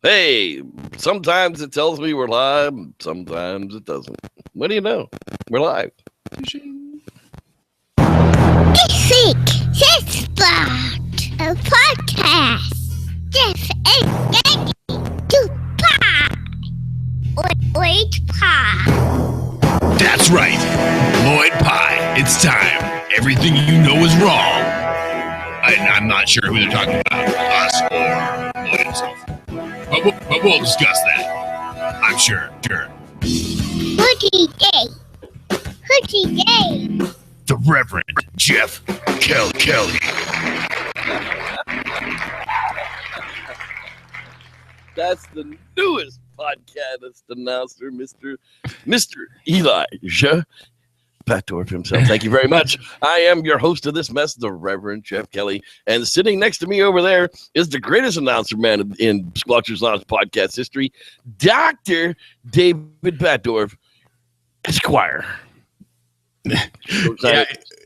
Hey, sometimes it tells me we're live, sometimes it doesn't. What do you know? We're live. Basic Spot, a podcast. This is Daddy to Pie. Wait, Pie. That's right, Lloyd Pie. It's time. Everything you know is wrong. I'm not sure who they're talking about, us or Lloyd himself. But we'll discuss that. I'm sure. Hoodie Day. The Reverend Jeff Kelly. That's the newest podcast announcer, Mr. Elijah Batdorf himself. Thank you very much. I am your host of this mess, the Reverend Jeff Kelly. And sitting next to me over there is the greatest announcer man in Squatchers Lounge podcast history, Dr. David Batdorf, Esquire.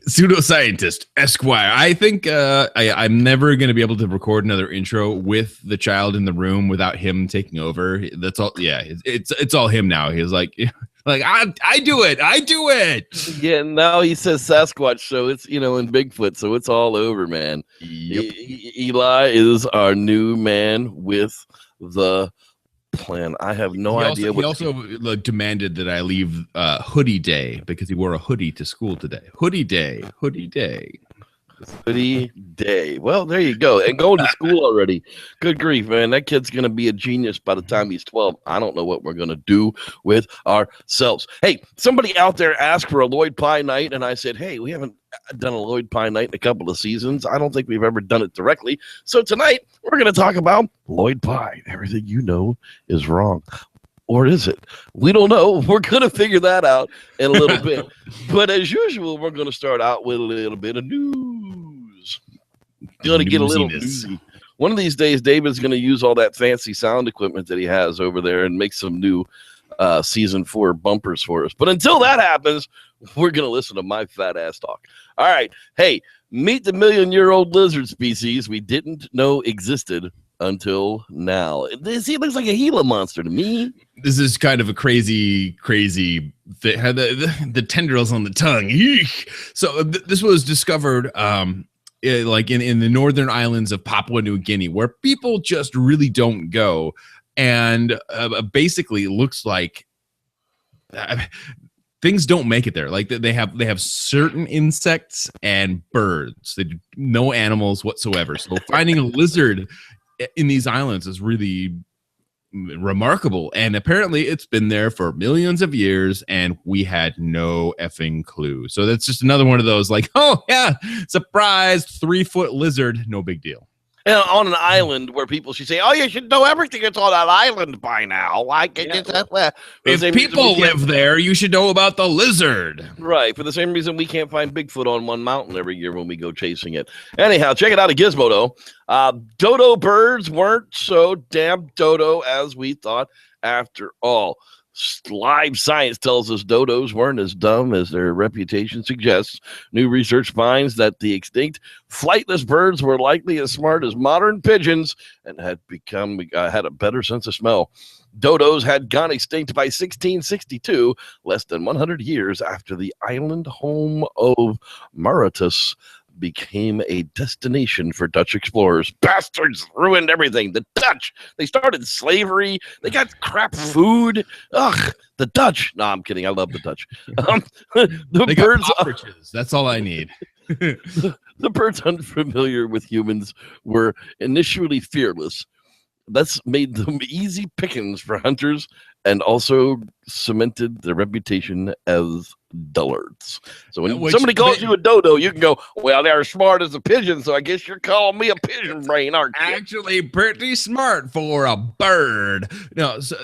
Pseudoscientist, Esquire. I think I'm never going to be able to record another intro with the child in the room without him taking over. That's all. Yeah, it's all him now. He's like I do it. Yeah, now he says Sasquatch, so it's in Bigfoot, so it's all over, man. Yep. Eli is our new man with the plan. I have no idea. He also demanded that I leave hoodie day because he wore a hoodie to school today. Hoodie day. Hoodie day. Well, there you go. And going to school already. Good grief, man. That kid's going to be a genius by the time he's 12. I don't know what we're going to do with ourselves. Hey, somebody out there asked for a Lloyd Pie night, and I said, hey, we haven't done a Lloyd Pie night in a couple of seasons. I don't think we've ever done it directly. So tonight, we're going to talk about Lloyd Pie. Everything you know is wrong. Or is it? We don't know. We're going to figure that out in a little bit. But as usual, we're going to start out with a little bit of news. Going to get a little newsy. One of these days, David's going to use all that fancy sound equipment that he has over there and make some new season 4 bumpers for us. But until that happens, we're going to listen to my fat ass talk. All right. Hey, meet the million-year-old lizard species we didn't know existed until now. He looks like a Gila monster to me. This is kind of a crazy the tendrils on the tongue. Eek. So this was discovered like in the northern islands of Papua New Guinea, where people just really don't go, and basically it looks like things don't make it there. Like they have certain insects and birds. No animals whatsoever. So finding a lizard in these islands is really remarkable, and apparently it's been there for millions of years, and we had no effing clue. So that's just another one of those, like, oh yeah, surprise, 3-foot lizard, no big deal. And on an island where people should say, oh, you should know everything that's on that island by now. If people live there, you should know about the lizard. Right. For the same reason we can't find Bigfoot on one mountain every year when we go chasing it. Anyhow, check it out at Gizmodo. Dodo birds weren't so damn dodo as we thought after all. Live science tells us dodos weren't as dumb as their reputation suggests. New research finds that the extinct flightless birds were likely as smart as modern pigeons and had had a better sense of smell. Dodos had gone extinct by 1662, less than 100 years after the island home of Mauritius became a destination for Dutch explorers. Bastards ruined everything. The Dutch, they started slavery. They got crap food. Ugh, the Dutch. No, I'm kidding. I love the Dutch. They birds. Got ostriches. That's all I need. The birds unfamiliar with humans were initially fearless. That's made them easy pickings for hunters and also cemented their reputation as dullards. So when somebody calls you a dodo, you can go, well, they're smart as a pigeon, so I guess you're calling me a pigeon brain, aren't you? Actually pretty smart for a bird. No, so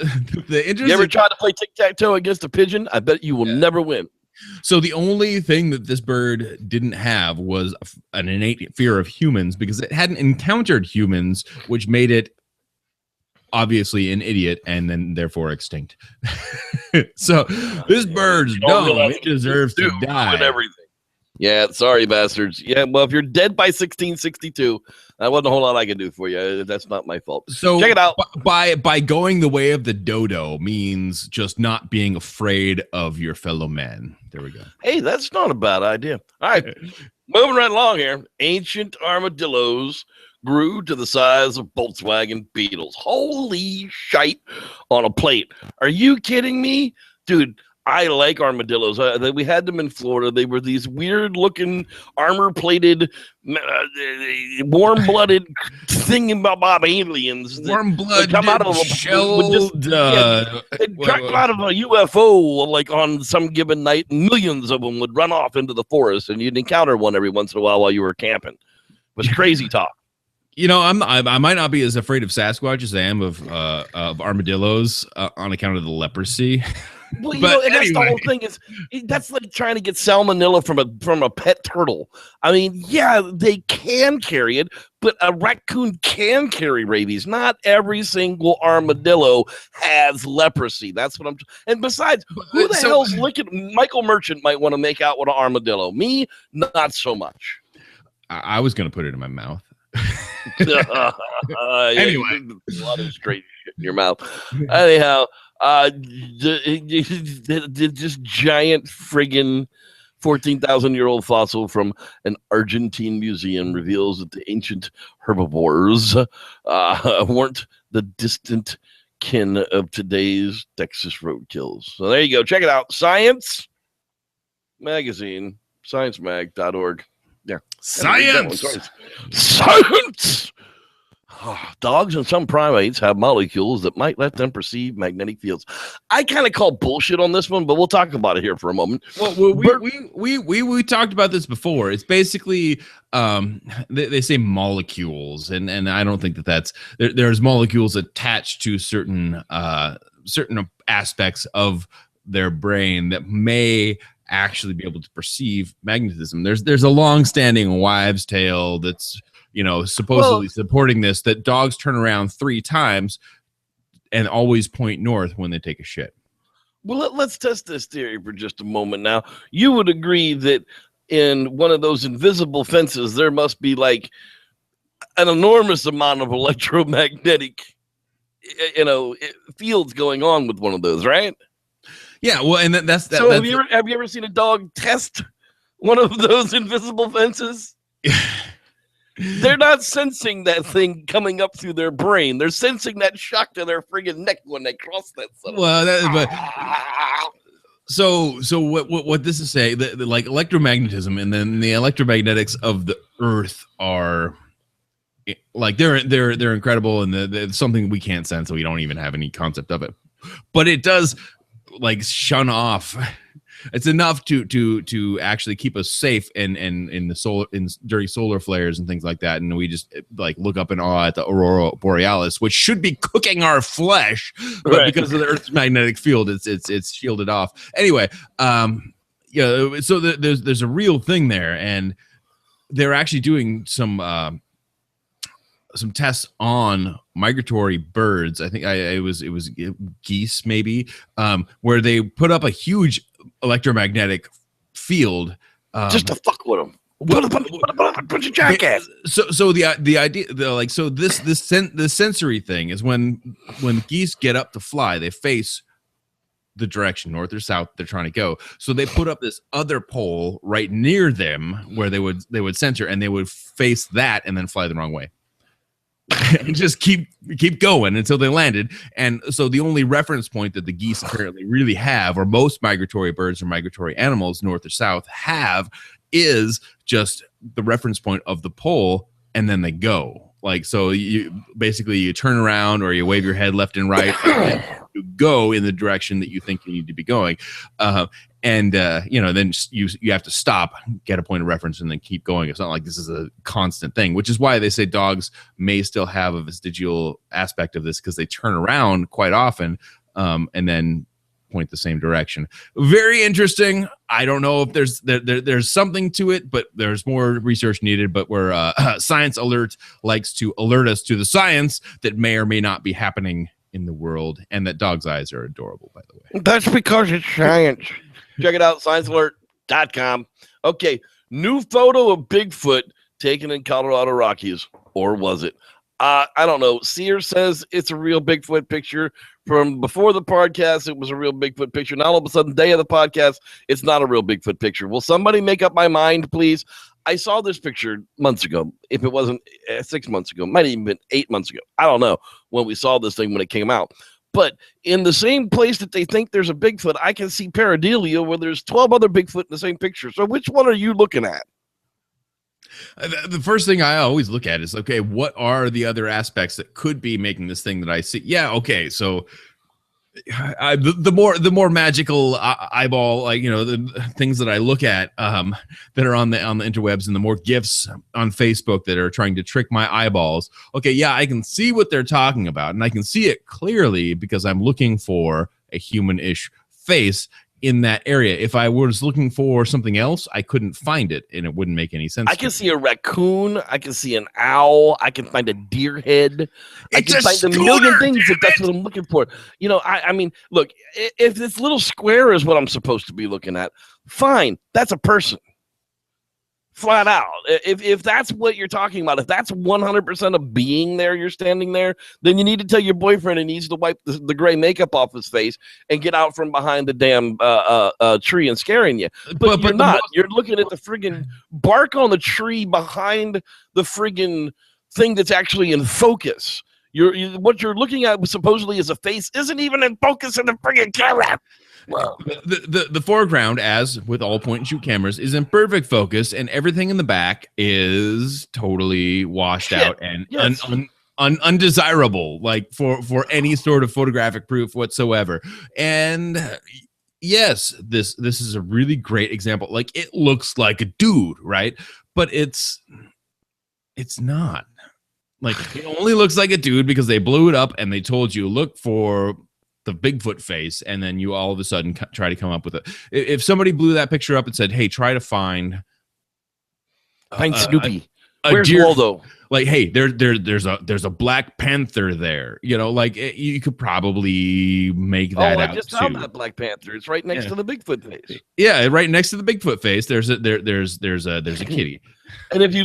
the interesting. You ever tried to play tic-tac-toe against a pigeon? I bet you will never win. So the only thing that this bird didn't have was an innate fear of humans because it hadn't encountered humans, which made it obviously an idiot and then therefore extinct. So this bird's dumb. It deserves to die. And everything. Yeah, sorry, bastards. Yeah, well, if you're dead by 1662, that wasn't a whole lot I could do for you. That's not my fault. So check it out. By going the way of the dodo means just not being afraid of your fellow man. There we go. Hey, that's not a bad idea. All right, moving right along here. Ancient armadillos grew to the size of Volkswagen Beetles. Holy shite on a plate. Are you kidding me? Dude, I like armadillos. We had them in Florida. They were these weird-looking, armor-plated, warm-blooded thingamabob aliens. Warm-blooded, come out of shelled. They'd drop out of a UFO like on some given night. Millions of them would run off into the forest, and you'd encounter one every once in a while you were camping. It was crazy talk. You know, I might not be as afraid of Sasquatch as I am of armadillos on account of the leprosy. Well, you know, and that's the whole thing that's like trying to get salmonella from a pet turtle. I mean, yeah, they can carry it, but a raccoon can carry rabies. Not every single armadillo has leprosy. That's what I'm. And besides, who the hell's licking? Michael Merchant might want to make out with an armadillo. Me, not so much. I was going to put it in my mouth. Anyway, a lot of straight shit in your mouth. Anyhow. This giant friggin' 14,000-year-old fossil from an Argentine museum reveals that the ancient herbivores weren't the distant kin of today's Texas roadkills. So there you go. Check it out. Science Magazine, sciencemag.org. Yeah. Science! Science! Dogs and some primates have molecules that might let them perceive magnetic fields. I kind of call bullshit on this one, but we'll talk about it here for a moment. Well, we talked about this before. It's basically they say molecules, and I don't think that's there's molecules attached to certain aspects of their brain that may actually be able to perceive magnetism. There's a long-standing wives' tale that's supposedly supporting this, that dogs turn around 3 times and always point north when they take a shit. Well, let's test this theory for just a moment now. You would agree that in one of those invisible fences, there must be like an enormous amount of electromagnetic, fields going on with one of those, right? Yeah, well, and that's so have you ever seen a dog test one of those invisible fences? They're not sensing that thing coming up through their brain. They're sensing that shock to their friggin' neck when they cross that. So what this is saying, like electromagnetism, and then the electromagnetics of the Earth are like they're incredible, and they're something we can't sense, so we don't even have any concept of it. But it does like shun off. It's enough to actually keep us safe in the solar during solar flares and things like that, and we just like look up in awe at the aurora borealis, which should be cooking our flesh, but because of the Earth's magnetic field, it's shielded off. Anyway, so there's a real thing there, and they're actually doing some tests on migratory birds. I think it was geese maybe, where they put up a huge electromagnetic field just to fuck with them. Put your jackass. So the idea, the sensory thing is when geese get up to fly, they face the direction north or south they're trying to go. So they put up this other pole right near them where they would censor, and they would face that and then fly the wrong way. And just keep going until they landed. And so the only reference point that the geese apparently really have, or most migratory birds or migratory animals north or south have, is just the reference point of the pole, and then they go. Like, so you turn around or you wave your head left and right and you go in the direction that you think you need to be going. Then you have to stop, get a point of reference, and then keep going. It's not like this is a constant thing, which is why they say dogs may still have a vestigial aspect of this, because they turn around quite often and then point the same direction. Very interesting. I don't know if there's something to it, but there's more research needed. But where Science Alert likes to alert us to the science that may or may not be happening in the world, and that dogs' eyes are adorable, by the way. That's because it's science. Check it out, sciencealert.com. Okay, New photo of Bigfoot taken in Colorado Rockies, or was it? I don't know. Sear says it's a real Bigfoot picture. From before the podcast, it was a real Bigfoot picture. Now all of a sudden, day of the podcast, it's not a real Bigfoot picture. Will somebody make up my mind, please? I saw this picture months ago. If it wasn't 6 months ago, might have even been 8 months ago. I don't know when we saw this thing when it came out. But in the same place that they think there's a Bigfoot, I can see pareidolia where there's 12 other Bigfoot in the same picture. So which one are you looking at? The first thing I always look at is, okay, what are the other aspects that could be making this thing that I see? Yeah, okay, so the more magical eyeball, like, you know, the things that I look at that are on the interwebs, and the more GIFs on Facebook that are trying to trick my eyeballs. Okay, yeah, I can see what they're talking about, and I can see it clearly because I'm looking for a human-ish face in that area. If I was looking for something else, I couldn't find it, and it wouldn't make any sense. I can see a raccoon. I can see an owl. I can find a deer head. I can find a million things if that's what I'm looking for. You know, I mean, look, if this little square is what I'm supposed to be looking at, fine. That's a person. Flat out. If that's what you're talking about, if that's 100% of being there, you're standing there, then you need to tell your boyfriend he needs to wipe the gray makeup off his face and get out from behind the damn tree and scaring you. But you're not. You're looking at the friggin' bark on the tree behind the friggin' thing that's actually in focus. What you're looking at supposedly as a face isn't even in focus in the friggin' camera. Well, the foreground, as with all point and shoot cameras, is in perfect focus, and everything in the back is totally washed out and undesirable, like for any sort of photographic proof whatsoever. And yes, this is a really great example. Like, it looks like a dude, right? But it's not. Like, it only looks like a dude because they blew it up and they told you, look for the Bigfoot face, and then you all of a sudden try to come up with it. If somebody blew that picture up and said, hey, try to find Snoopy. Where's deer, Waldo? Like, hey, there's a Black Panther there. You know, like, you could probably make that out. I just found that Black Panther. It's right next to the Bigfoot face. Yeah, right next to the Bigfoot face. There's a kitty. And if you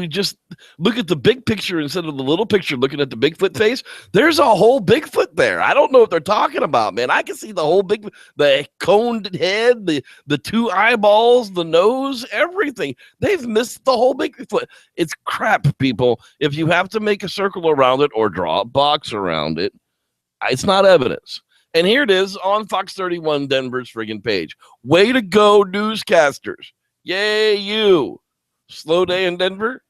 just look at the big picture instead of the little picture, looking at the Bigfoot face, there's a whole Bigfoot there. I don't know what they're talking about, man. I can see the whole the coned head, the two eyeballs, the nose, everything. They've missed the whole Bigfoot. It's crap, people. If you have to make a circle around it or draw a box around it, it's not evidence. And here it is on Fox 31 Denver's friggin' page. Way to go, newscasters. Yay, you. Slow day in Denver?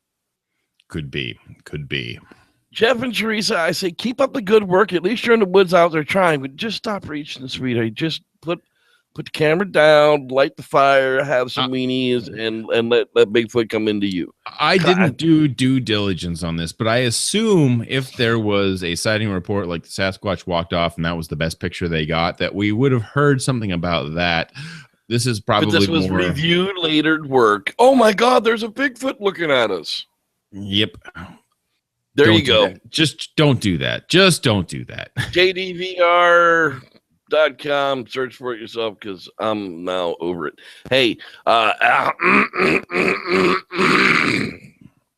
Could be. Jeff and Teresa, I say, keep up the good work. At least you're in the woods out there trying, but just stop reaching, sweetheart. Just put the camera down, light the fire, have some weenies, and let Bigfoot come into you. I didn't do due diligence on this, but I assume if there was a sighting report like the Sasquatch walked off and that was the best picture they got, that we would have heard something about that. This is probably but this was more reviewed later work. Oh my God, there's a Bigfoot looking at us. Yep. There you go. Just don't do that. Just don't do that. JDVR.com. Search for it yourself because I'm now over it. Hey,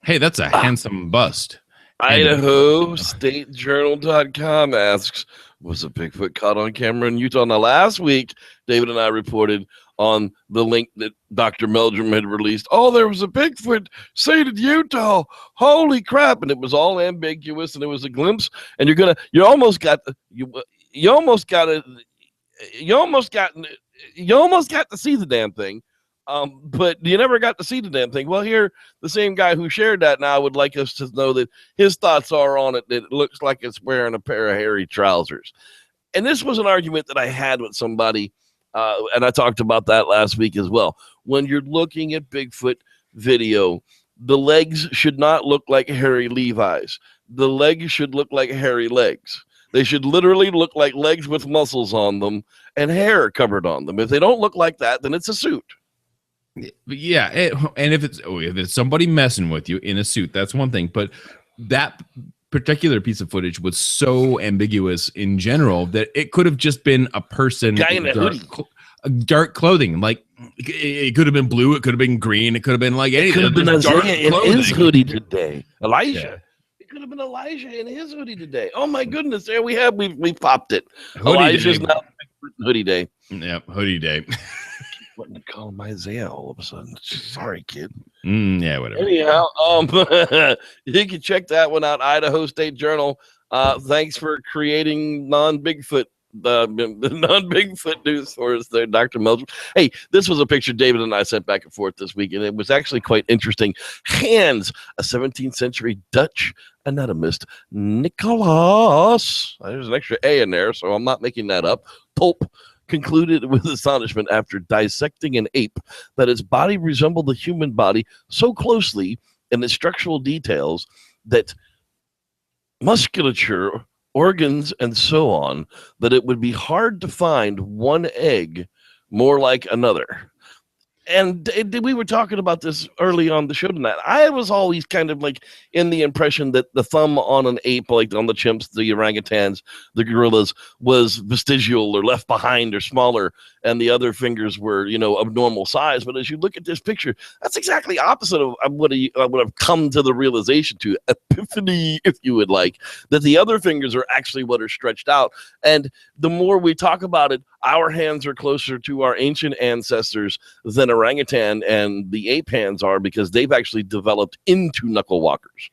hey, that's a handsome bust. Idaho StateJournal.com asks, was a Bigfoot caught on camera in Utah? Now, last week, David and I reported on the link that Dr. Meldrum had released. Oh, there was a Bigfoot seen in Utah. Holy crap. And it was all ambiguous, and it was a glimpse. And you almost got to see the damn thing. But you never got to see the damn thing. Well, here, the same guy who shared that now would like us to know that his thoughts are on it, that it looks like it's wearing a pair of hairy trousers. And this was an argument that I had with somebody, and I talked about that last week as well. When you're looking at Bigfoot video, the legs should not look like hairy Levi's. The legs should look like hairy legs. They should literally look like legs with muscles on them and hair covered on them. If they don't look like that, then it's a suit. Yeah, and if it's somebody messing with you in a suit, that's one thing. But that particular piece of footage was so ambiguous in general that it could have just been a person, guy in a hoodie. dark clothing. Like it could have been blue, it could have been green, it could have been like anything. It could have been Isaiah in his hoodie today. Elijah. Yeah. It could have been Elijah in his hoodie today. Oh my goodness! There we have. We popped it. Hoodie Elijah's day. now hoodie day. Yep, hoodie day. What to call him Isaiah all of a sudden? Sorry, kid. Yeah, whatever. Anyhow, you can check that one out. Idaho State Journal. Thanks for creating non-Bigfoot news for us there, Dr. Meldrum. Hey, this was a picture David and I sent back and forth this week, and it was actually quite interesting. Hans, a 17th century Dutch anatomist, Nicholas, there's an extra A in there, so I'm not making that up, Pope, concluded with astonishment after dissecting an ape that its body resembled the human body so closely in its structural details that musculature, organs, and so on, that it would be hard to find one egg more like another. And we were talking about this early on the show tonight. I was always kind of like in the impression that the thumb on an ape, like on the chimps, the orangutans, the gorillas, was vestigial or left behind or smaller, and the other fingers were, of normal size. But as you look at this picture, that's exactly opposite of what I've come to the realization to, epiphany, if you would like, that the other fingers are actually what are stretched out. And the more we talk about it, our hands are closer to our ancient ancestors than orangutan and the ape hands are, because they've actually developed into knuckle walkers.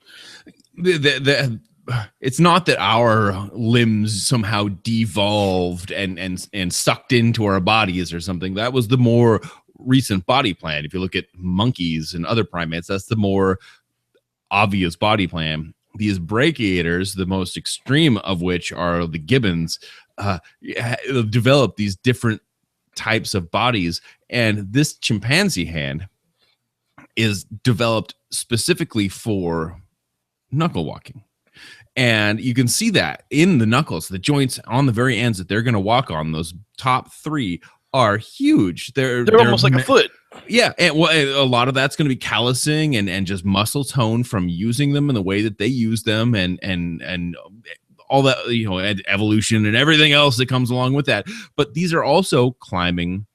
It's not that our limbs somehow devolved and sucked into our bodies or something. That was the more recent body plan. If you look at monkeys and other primates, that's the more obvious body plan. These brachiators, the most extreme of which are the gibbons, develop these different types of bodies, and this chimpanzee hand is developed specifically for knuckle walking. And you can see that in the knuckles, the joints on the very ends that they're going to walk on. Those top three are huge. They're almost like a foot. Yeah, and a lot of that's going to be callousing and just muscle tone from using them and the way that they use them, and all that, evolution and everything else that comes along with that. But these are also climbing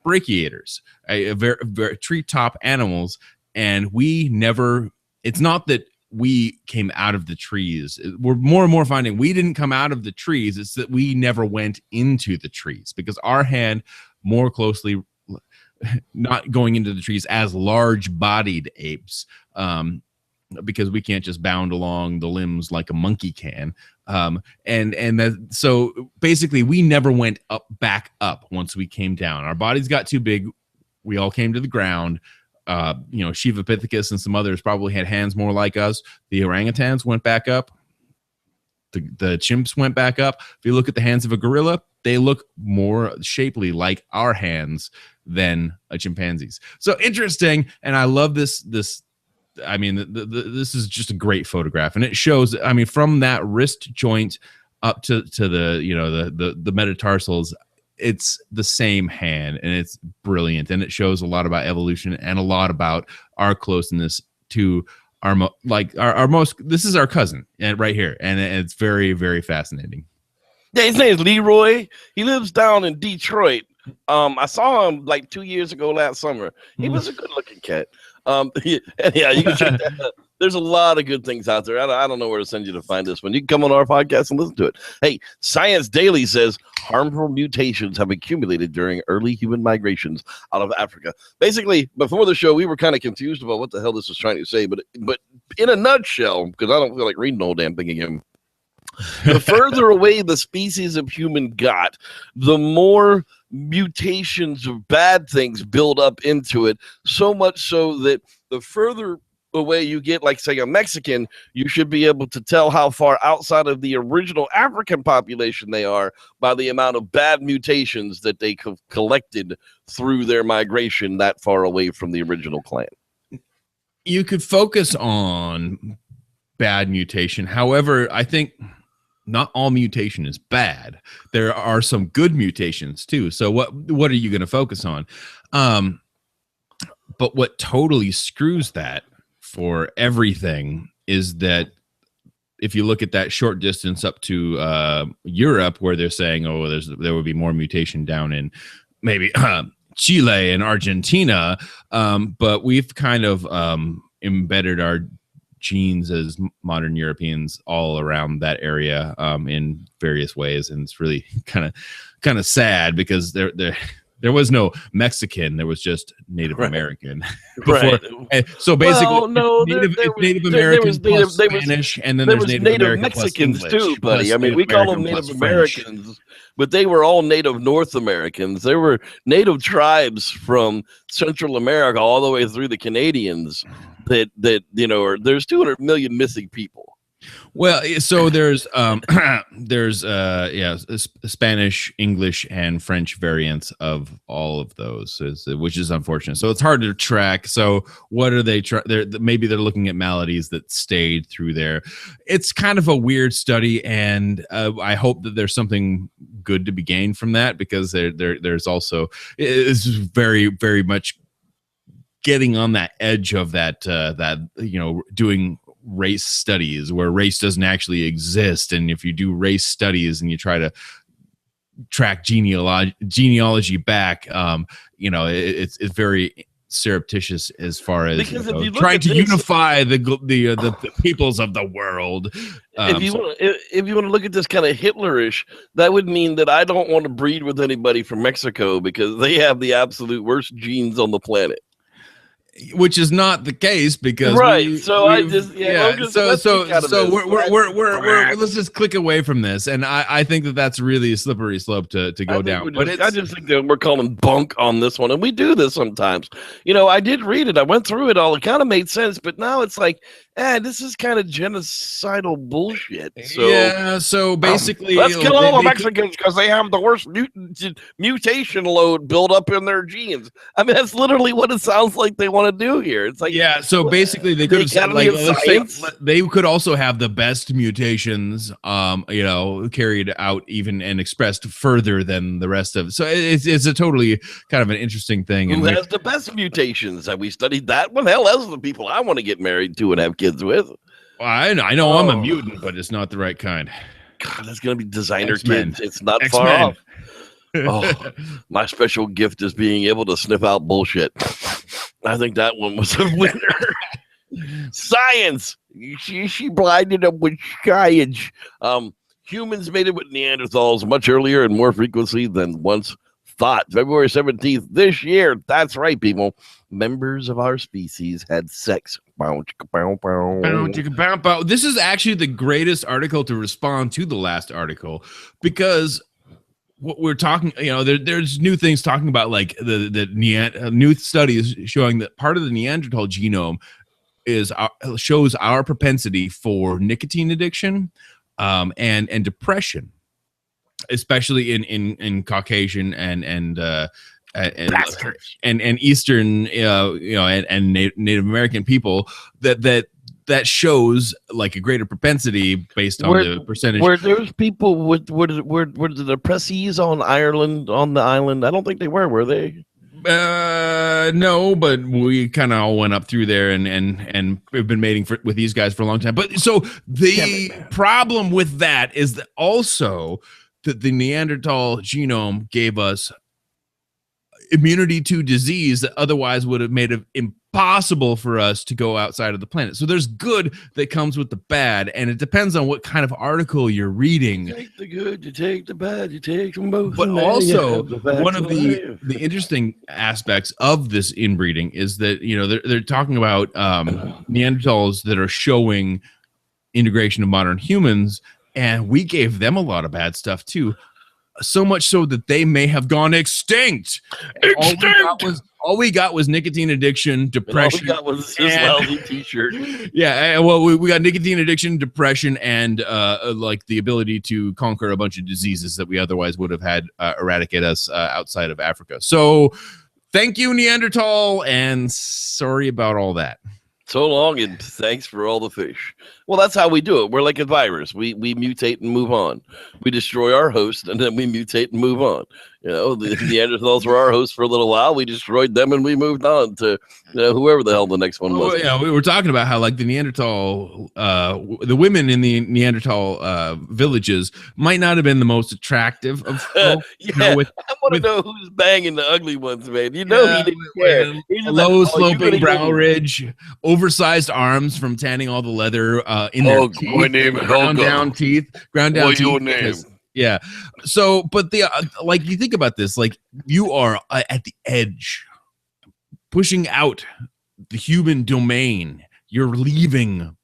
brachiators, very treetop animals, and we never. It's not that we came out of the trees. We're more and more finding we didn't come out of the trees. It's that we never went into the trees, because our hand more closely not going into the trees as large-bodied apes, because we can't just bound along the limbs like a monkey can. So basically we never went back up once we came down. Our bodies got too big. We all came to the ground. Shiva Pithecus and some others probably had hands more like us. The orangutans went back up. The chimps went back up. If you look at the hands of a gorilla, they look more shapely like our hands than a chimpanzee's. So interesting, and I love this. This is just a great photograph, and it shows. From that wrist joint up to the metatarsals, it's the same hand, and it's brilliant, and it shows a lot about evolution and a lot about our closeness to our most. This is our cousin, and right here, and it's very, very fascinating. Yeah, his name is Leroy. He lives down in Detroit. I saw him like 2 years ago last summer. He was a good-looking cat. You can check that out. There's a lot of good things out there. I don't know where to send you to find this one. You can come on our podcast and listen to it. Hey, Science Daily says harmful mutations have accumulated during early human migrations out of Africa. Basically, before the show, we were kind of confused about what the hell this was trying to say, but in a nutshell, because I don't feel like reading the whole damn thing again, the further away the species of human got, the more mutations of bad things build up into it, so much so that the further away you get, like say a Mexican, you should be able to tell how far outside of the original African population they are by the amount of bad mutations that they collected through their migration that far away from the original clan. You could focus on bad mutation. However, I think not all mutation is bad. There are some good mutations too. So what are you going to focus on? But what totally screws that for everything is that if you look at that short distance up to Europe, where they're saying, there would be more mutation down in maybe Chile and Argentina, but we've kind of embedded our genes as modern Europeans all around that area in various ways, and it's really kind of sad because there was no Mexican, there was just Native American. Before, Right. so basically, Native American plus Spanish, and then there there's was Native Native American Mexicans plus too, English, buddy. plus I mean, we call them American Native plus French. Americans, but they were all Native North Americans. There were Native tribes from Central America all the way through the Canadians. That there's 200 million missing people. Well, so there's Spanish, English, and French variants of all of those, which is unfortunate. So it's hard to track. So what are they? Maybe they're looking at maladies that stayed through there. It's kind of a weird study, and I hope that there's something good to be gained from that, because there's also is very, very much getting on that edge of that doing race studies where race doesn't actually exist. And if you do race studies and you try to track genealogy back, it's very surreptitious as far as trying to unify the peoples of the world. If you want to look at this kind of Hitlerish, that would mean that I don't want to breed with anybody from Mexico because they have the absolute worst genes on the planet. Which is not the case, because let's just click away from this, and I think that's really a slippery slope to go down. I just think that we're calling bunk on this one, and we do this sometimes. I did read it, I went through it all, it kind of made sense, but now it's like, this is kind of genocidal bullshit. So basically, let's kill all the Mexicans because they have the worst mutation load built up in their genes. I mean, that's literally what it sounds like they want to do here. It's like, so basically they could have said, like, they could also have the best mutations carried out even and expressed further than the rest of it. So it's a totally kind of an interesting thing. Who has the best mutations? Have we studied that one? Hell, those are the people I want to get married to and have kids with. Well, I know I'm a mutant, but it's not the right kind. God, that's gonna be designer X-Men. kids. It's not X-Men. far off. Oh, my special gift is being able to sniff out bullshit. I think that one was a winner. Science. She blinded them with science. Humans mated with Neanderthals much earlier and more frequently than once thought. February 17th this year. That's right, people. Members of our species had sex. This is actually the greatest article to respond to the last article, because what we're talking, there's new things talking about, like the new studies showing that part of the Neanderthal genome shows our propensity for nicotine addiction and depression, especially in Caucasian and Eastern, and Native American people, that shows like a greater propensity based on the percentage. Were those people were the depressees on the island? I don't think they were they? No, but we kind of all went up through there and we've been mating with these guys for a long time. But so the problem with that is that also that the Neanderthal genome gave us immunity to disease that otherwise would have made it impossible for us to go outside of the planet. So there's good that comes with the bad, and it depends on what kind of article you're reading. You take the good, you take the bad, you take them both. But also, one of the interesting aspects of this inbreeding is that they're talking about Neanderthals that are showing integration of modern humans, and we gave them a lot of bad stuff too. So much so that they may have gone extinct. All we got was nicotine addiction, depression. And all we got was this lousy t-shirt. Yeah, well, we got nicotine addiction, depression, and like the ability to conquer a bunch of diseases that we otherwise would have had eradicate us outside of Africa. So thank you, Neanderthal, and sorry about all that. So long, and thanks for all the fish. Well, that's how we do it. We're like a virus. We mutate and move on. We destroy our host, and then we mutate and move on. You know, the Neanderthals were our hosts for a little while. We destroyed them, and we moved on to whoever the hell the next one was. Well, yeah, we were talking about how like the Neanderthal, the women in the Neanderthal villages might not have been the most attractive of folk. I want to know who's banging the ugly ones, man. You know he didn't care. Low sloping brow ridge, oversized arms from tanning all the leather in their teeth. My name is ground down teeth. What's your name? Yeah. So, but the like, you think about this, like you are at the edge, pushing out the human domain. You're leaving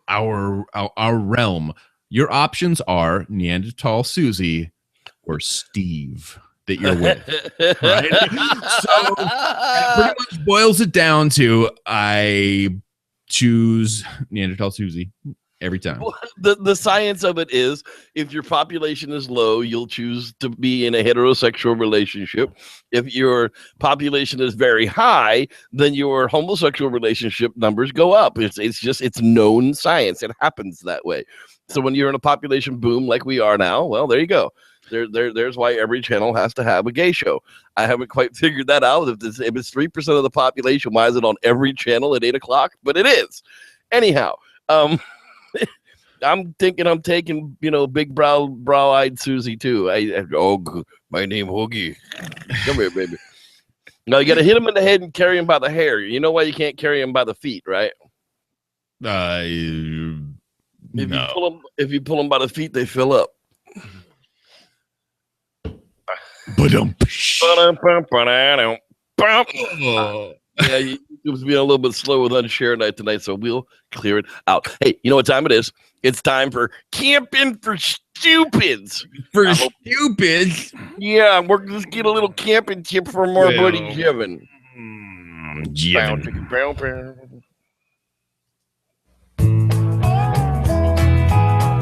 our realm. Your options are Neanderthal Susie or Steve that you're with. Right? So it pretty much boils it down to I choose Neanderthal Susie every time. Well, the science of it is, if your population is low, you'll choose to be in a heterosexual relationship. If your population is very high, then your homosexual relationship numbers go up. It's known science. It happens that way. So when you're in a population boom like we are now, well, there you go. There's why every channel has to have a gay show. I haven't quite figured that out. If it's 3% of the population, why is it on every channel at 8 o'clock? But it is. Anyhow, I'm thinking I'm taking, big brow-eyed Susie too. My name Hoogie. Come here, baby. Now you got to hit him in the head and carry him by the hair. You know why you can't carry him by the feet, right? No. If you pull them by the feet, they fill up. Yeah, you was being a little bit slow with Unshared Night tonight, so we'll clear it out. Hey, you know what time it is? It's time for Camping for Stupids. Stupids? Yeah, we're just get a little camping tip from our buddy Jevin.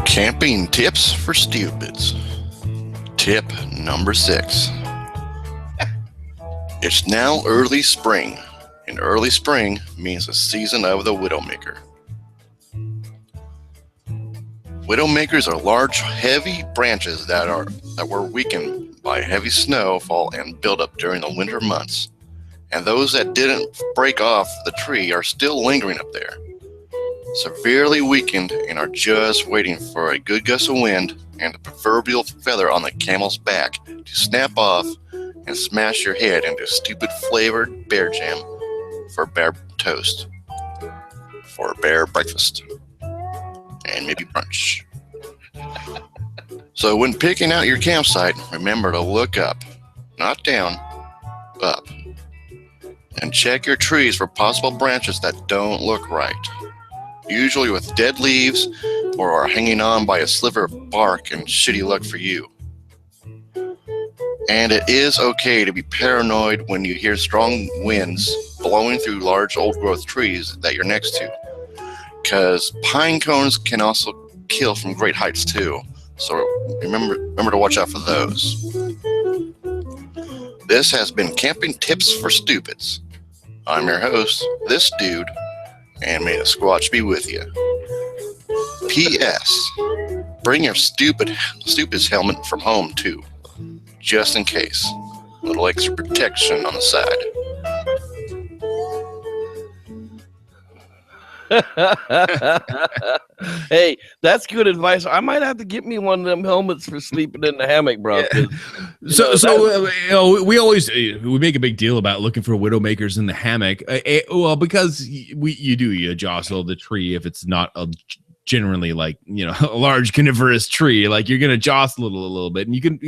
Camping tips for stupids. Tip number 6. It's now early spring, and early spring means the season of the Widowmaker. Widowmakers are large, heavy branches that were weakened by heavy snowfall and buildup during the winter months, and those that didn't break off the tree are still lingering up there, severely weakened, and are just waiting for a good gust of wind and the proverbial feather on the camel's back to snap off and smash your head into stupid flavored bear jam for bear toast, for bear breakfast, and maybe brunch. So when picking out your campsite, remember to look up, not down, up, and check your trees for possible branches that don't look right, usually with dead leaves or are hanging on by a sliver of bark, and shitty luck for you. And it is okay to be paranoid when you hear strong winds blowing through large old-growth trees that you're next to, because pine cones can also kill from great heights too. So remember to watch out for those. This has been Camping Tips for Stupids. I'm your host, this dude, and may the Squatch be with you. P.S. Bring your stupid's helmet from home too, just in case. A little extra protection on the side. Hey, that's good advice. I might have to get me one of them helmets for sleeping in the hammock, bro. We always we make a big deal about looking for widowmakers in the hammock. Well, because you jostle the tree if it's not generally like a large coniferous tree. Like you're gonna jostle it a little bit, and you can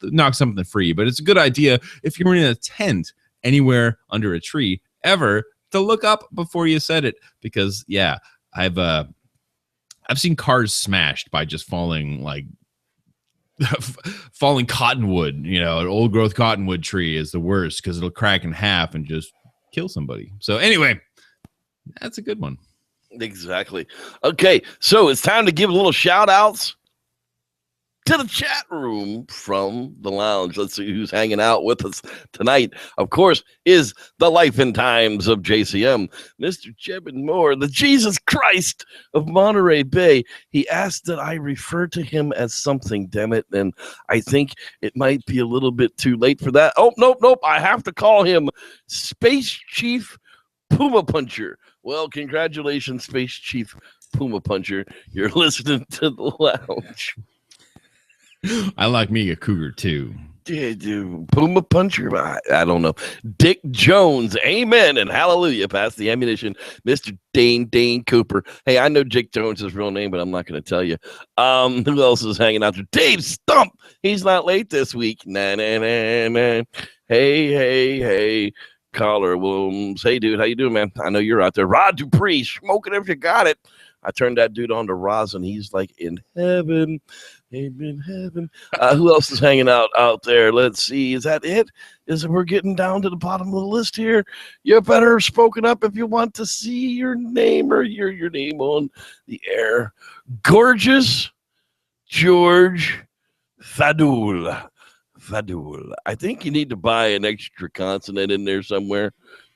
knock something free. But it's a good idea if you're in a tent anywhere under a tree ever, to look up before you set it, because I've seen cars smashed by just falling cottonwood. An old growth cottonwood tree is the worst because it'll crack in half and just kill somebody. So anyway, that's a good one. Exactly. Okay, so it's time to give little shout outs to the chat room from the lounge. Let's see who's hanging out with us tonight. Of course, is the life and times of JCM, Mr. Jebin Moore, the Jesus Christ of Monterey Bay. He asked that I refer to him as something, damn it, and I think it might be a little bit too late for that. Oh, nope. I have to call him Space Chief Puma Puncher. Well, congratulations, Space Chief Puma Puncher. You're listening to the lounge. I like me a cougar too. Dude, Puma Puncher. I don't know. Dick Jones. Amen and hallelujah. Pass the ammunition. Mr. Dane Cooper. Hey, I know Dick Jones' his real name, but I'm not going to tell you. Who else is hanging out there? Dave Stump. He's not late this week. Nah. Hey. Collar Williams. Hey, dude. How you doing, man? I know you're out there. Rod Dupree. Smoking if you got it. I turned that dude on to rosin. He's like in heaven. In heaven. Who else is hanging out there? Let's see. Is that it? We're getting down to the bottom of the list here? You better have spoken up if you want to see your name or your name on the air. Gorgeous George Fadul. I think you need to buy an extra consonant in there somewhere.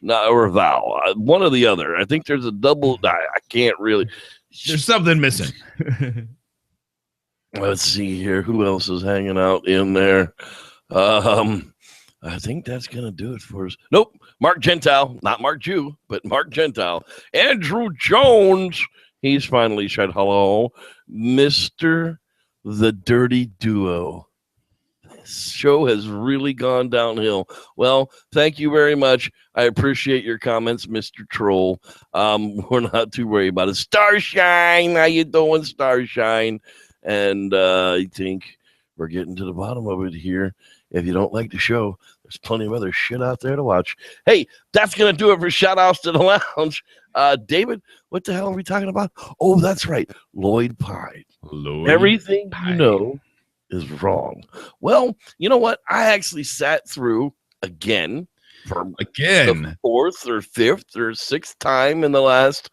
Or a vowel. One or the other. I think there's a double. I can't really. There's something missing. Let's see here. Who else is hanging out in there? I think that's going to do it for us. Nope. Mark Gentile. Not Mark Jew, but Mark Gentile. Andrew Jones. He's finally said hello. Mr. The Dirty Duo. This show has really gone downhill. Well, thank you very much. I appreciate your comments, Mr. Troll. We're not too worried about it. Starshine. How you doing, Starshine? And I think we're getting to the bottom of it here. If you don't like the show, there's plenty of other shit out there to watch. Hey, that's going to do it for shout-outs to the lounge. David, what the hell are we talking about? Oh, that's right. Lloyd Pine. Everything you know is wrong. Well, you know what? I actually sat through again the fourth or fifth or sixth time in the last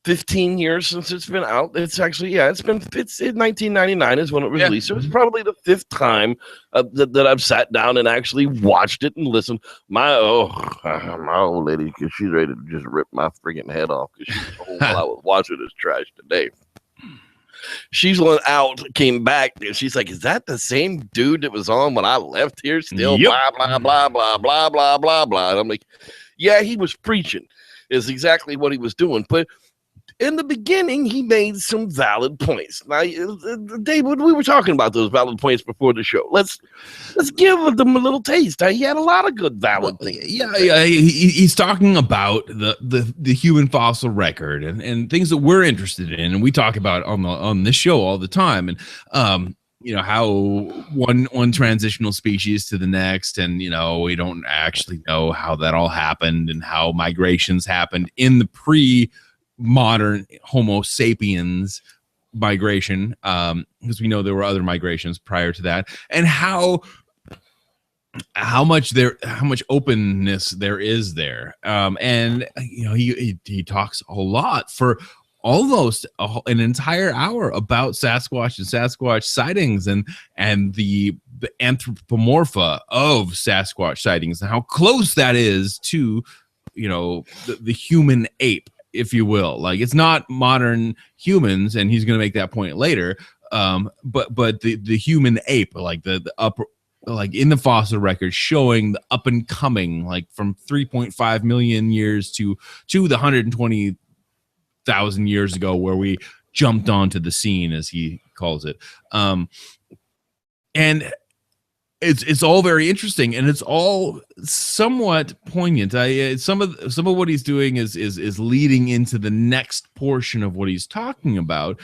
15 years since it's been out. It's actually, it's in 1999 is when it was released. So it's probably the fifth time that I've sat down and actually watched it and listened. My old lady, because she's ready to just rip my freaking head off because she's told while I was watching this trash today. She's went out, came back, and she's like, "Is that the same dude that was on when I left here? Still, blah blah blah blah blah blah blah blah." And I'm like, "Yeah, he was preaching, is exactly what he was doing." But in the beginning, he made some valid points. Now, David, we were talking about those valid points before the show. Let's give them a little taste. He had a lot of good valid things. Yeah. He's talking about the human fossil record and things that we're interested in, and we talk about on this show all the time. And how one transitional species to the next, and we don't actually know how that all happened and how migrations happened in the pre-modern Homo sapiens migration, because we know there were other migrations prior to that, and how much openness there is there. And he talks a lot for almost an entire hour about Sasquatch and Sasquatch sightings and the anthropomorpha of Sasquatch sightings and how close that is to the human ape, if you will. Like, it's not modern humans, and he's going to make that point later. But the human ape, like the upper, like in the fossil record, showing the up and coming, like from 3.5 million years to the 120,000 years ago, where we jumped onto the scene, as he calls it. And it's all very interesting, and it's all somewhat poignant. Some of what he's doing is leading into the next portion of what he's talking about,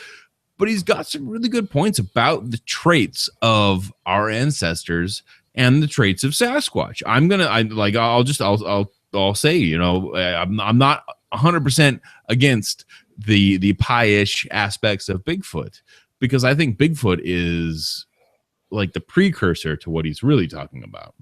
but he's got some really good points about the traits of our ancestors and the traits of Sasquatch. I'll say, I'm not 100% against the pie-ish aspects of Bigfoot, because I think Bigfoot is like the precursor to what he's really talking about.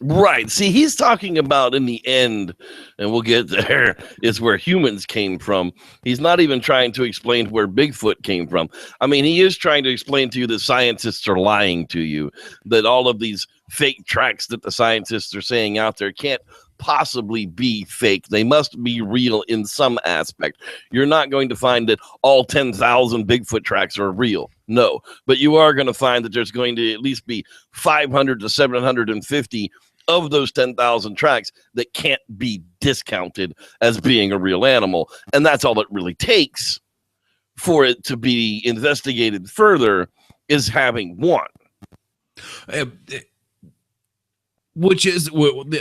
Right. See, he's talking about in the end, and we'll get there, is where humans came from. He's not even trying to explain where Bigfoot came from. I mean, he is trying to explain to you that scientists are lying to you, that all of these fake tracks that the scientists are saying out there can't possibly be fake. They must be real in some aspect. You're not going to find that all 10,000 Bigfoot tracks are real. No, but you are going to find that there's going to at least be 500 to 750 of those 10,000 tracks that can't be discounted as being a real animal. And that's all it really takes for it to be investigated further, is having one. Which is,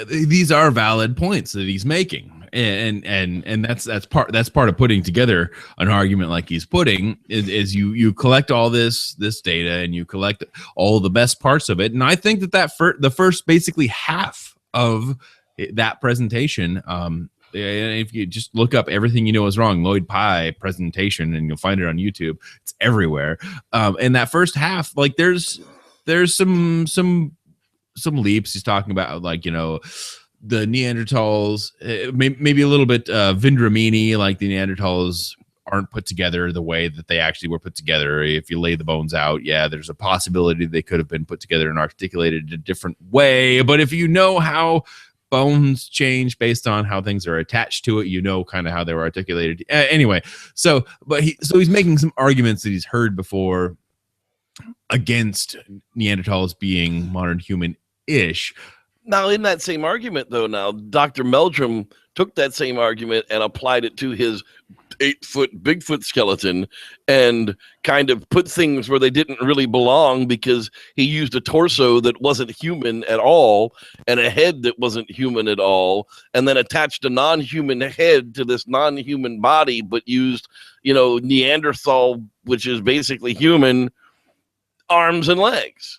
these are valid points that he's making, and that's part of putting together an argument like he's putting, is you collect all this data and you collect all the best parts of it. And I think the first basically half of that presentation, if you just look up everything you know is wrong Lloyd Pye presentation, and you'll find it on YouTube. It's everywhere. And that first half, like there's some leaps. He's talking about, like, you know, the Neanderthals, maybe a little bit Vindramini, like the Neanderthals aren't put together the way that they actually were put together. If you lay the bones out, yeah, there's a possibility they could have been put together and articulated a different way. But if you know how bones change based on how things are attached to it, you know kind of how they were articulated. Anyway, so he's making some arguments that he's heard before against Neanderthals being modern human-ish. Now, in that same argument, though, now Dr. Meldrum took that same argument and applied it to his 8-foot Bigfoot skeleton and kind of put things where they didn't really belong, because he used a torso that wasn't human at all and a head that wasn't human at all, and then attached a non-human head to this non-human body, but used, you know, Neanderthal, which is basically human, arms and legs.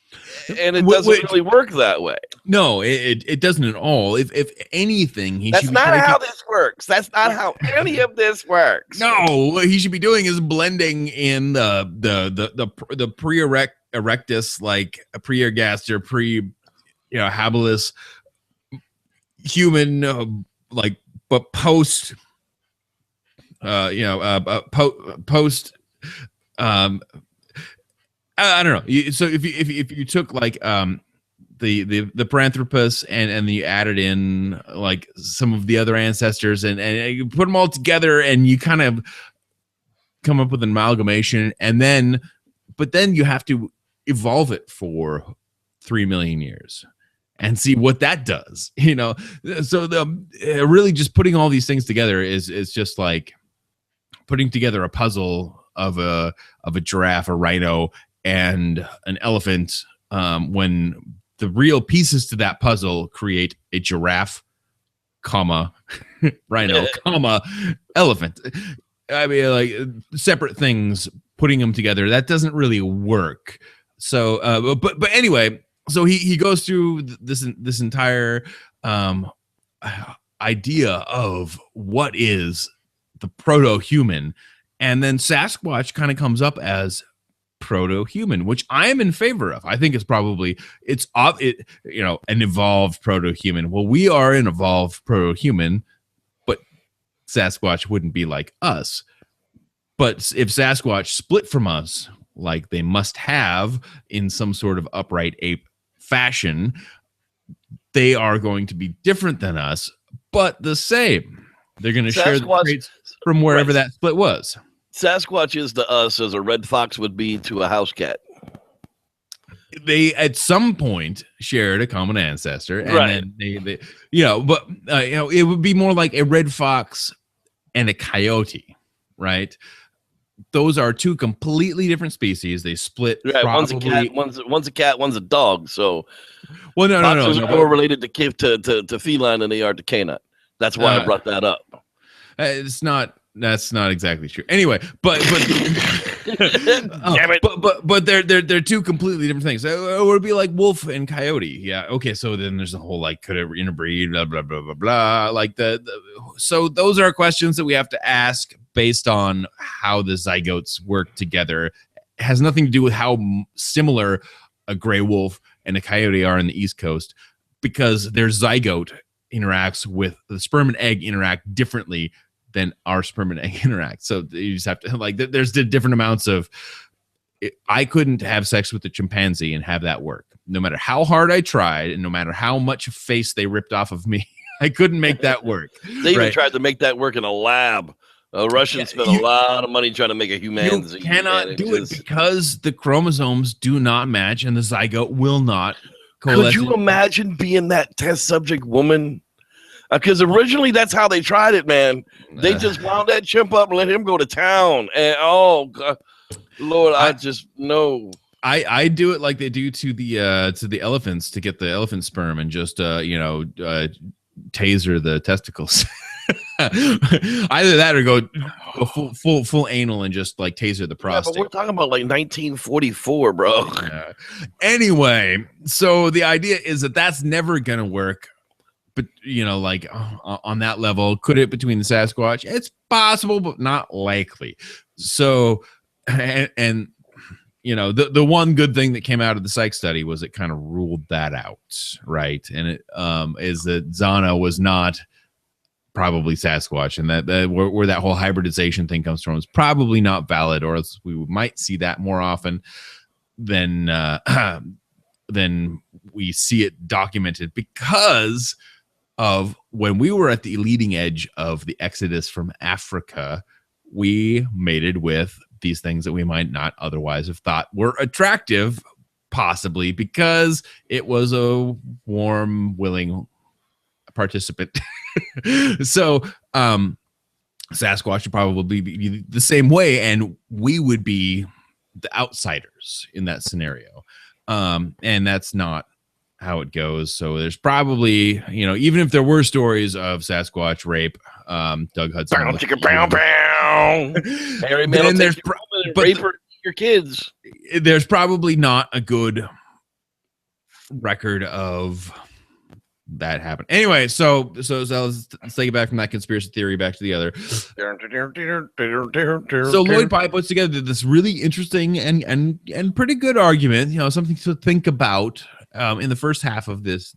And it doesn't really work that way. No, it doesn't at all. If anything, that's not how this works. That's not how any of this works. No, what he should be doing is blending in the pre-erectus, like a pre-ergaster, habilis human, like, but post post I don't know. So if you took like the Paranthropus and you added in like some of the other ancestors and you put them all together and you kind of come up with an amalgamation, but then you have to evolve it for 3 million years and see what that does. You know, so really just putting all these things together is just like putting together a puzzle of a giraffe, a rhino, and an elephant, when the real pieces to that puzzle create a giraffe, rhino, elephant. I mean, like, separate things, putting them together, that doesn't really work. So, but anyway, so he goes through this entire idea of what is the proto-human, and then Sasquatch kind of comes up as proto-human, which I am in favor of. I think it's an evolved proto-human. Well, we are an evolved proto-human, but Sasquatch wouldn't be like us. But if Sasquatch split from us, like they must have in some sort of upright ape fashion, they are going to be different than us, but the same. They're going to share the traits from wherever that split was. Sasquatch is to us as a red fox would be to a house cat. They at some point shared a common ancestor, and then they it would be more like a red fox and a coyote, right? Those are two completely different species. They split. Right, one's a cat, one's a cat, one's a dog. So, well, no. Foxes are more related to feline than they are to canine. That's why I brought that up. It's not. That's not exactly true. Anyway, but damn it. But they're two completely different things. It would be like wolf and coyote. Yeah. Okay. So then there's a whole like, could it interbreed? Blah blah blah blah blah. Like so those are questions that we have to ask based on how the zygotes work together. It has nothing to do with how similar a gray wolf and a coyote are in the East Coast. because their zygote interacts with the sperm and egg interact differently than our sperm and egg interact. So you just have to like, there's different amounts of, I couldn't have sex with a chimpanzee and have that work. No matter how hard I tried and no matter how much face they ripped off of me, I couldn't make that work. They even tried to make that work in a lab. Russians spent a lot of money trying to make a humanzee. You cannot do it because the chromosomes do not match and the zygote will not coalesce. Could you imagine being that test subject woman? Because originally that's how they tried it, man. They just wound that chimp up and let him go to town. And oh God, Lord, I just know. I do it like they do to the elephants to get the elephant sperm and just taser the testicles. Either that or go full anal and just like taser the prostate. But we're talking about like 1944, bro. Anyway, so the idea is that that's never gonna work. But like on that level, could it between the Sasquatch? It's possible, but not likely. So, and the one good thing that came out of the psych study was it kind of ruled that out, right? And it is that Zana was not probably Sasquatch, and that where that whole hybridization thing comes from is probably not valid, or else we might see that more often than we see it documented because of when we were at the leading edge of the exodus from Africa, we mated with these things that we might not otherwise have thought were attractive, possibly because it was a warm, willing participant. So Sasquatch would probably be the same way, and we would be the outsiders in that scenario. And that's not how it goes. So there's probably, even if there were stories of Sasquatch rape, Doug Hudson. Harry Mann, there's rape your kids. There's probably not a good record of that happened. Anyway, so let's take it back from that conspiracy theory back to the other. So Lloyd Pye puts together this really interesting and pretty good argument, something to think about in the first half of this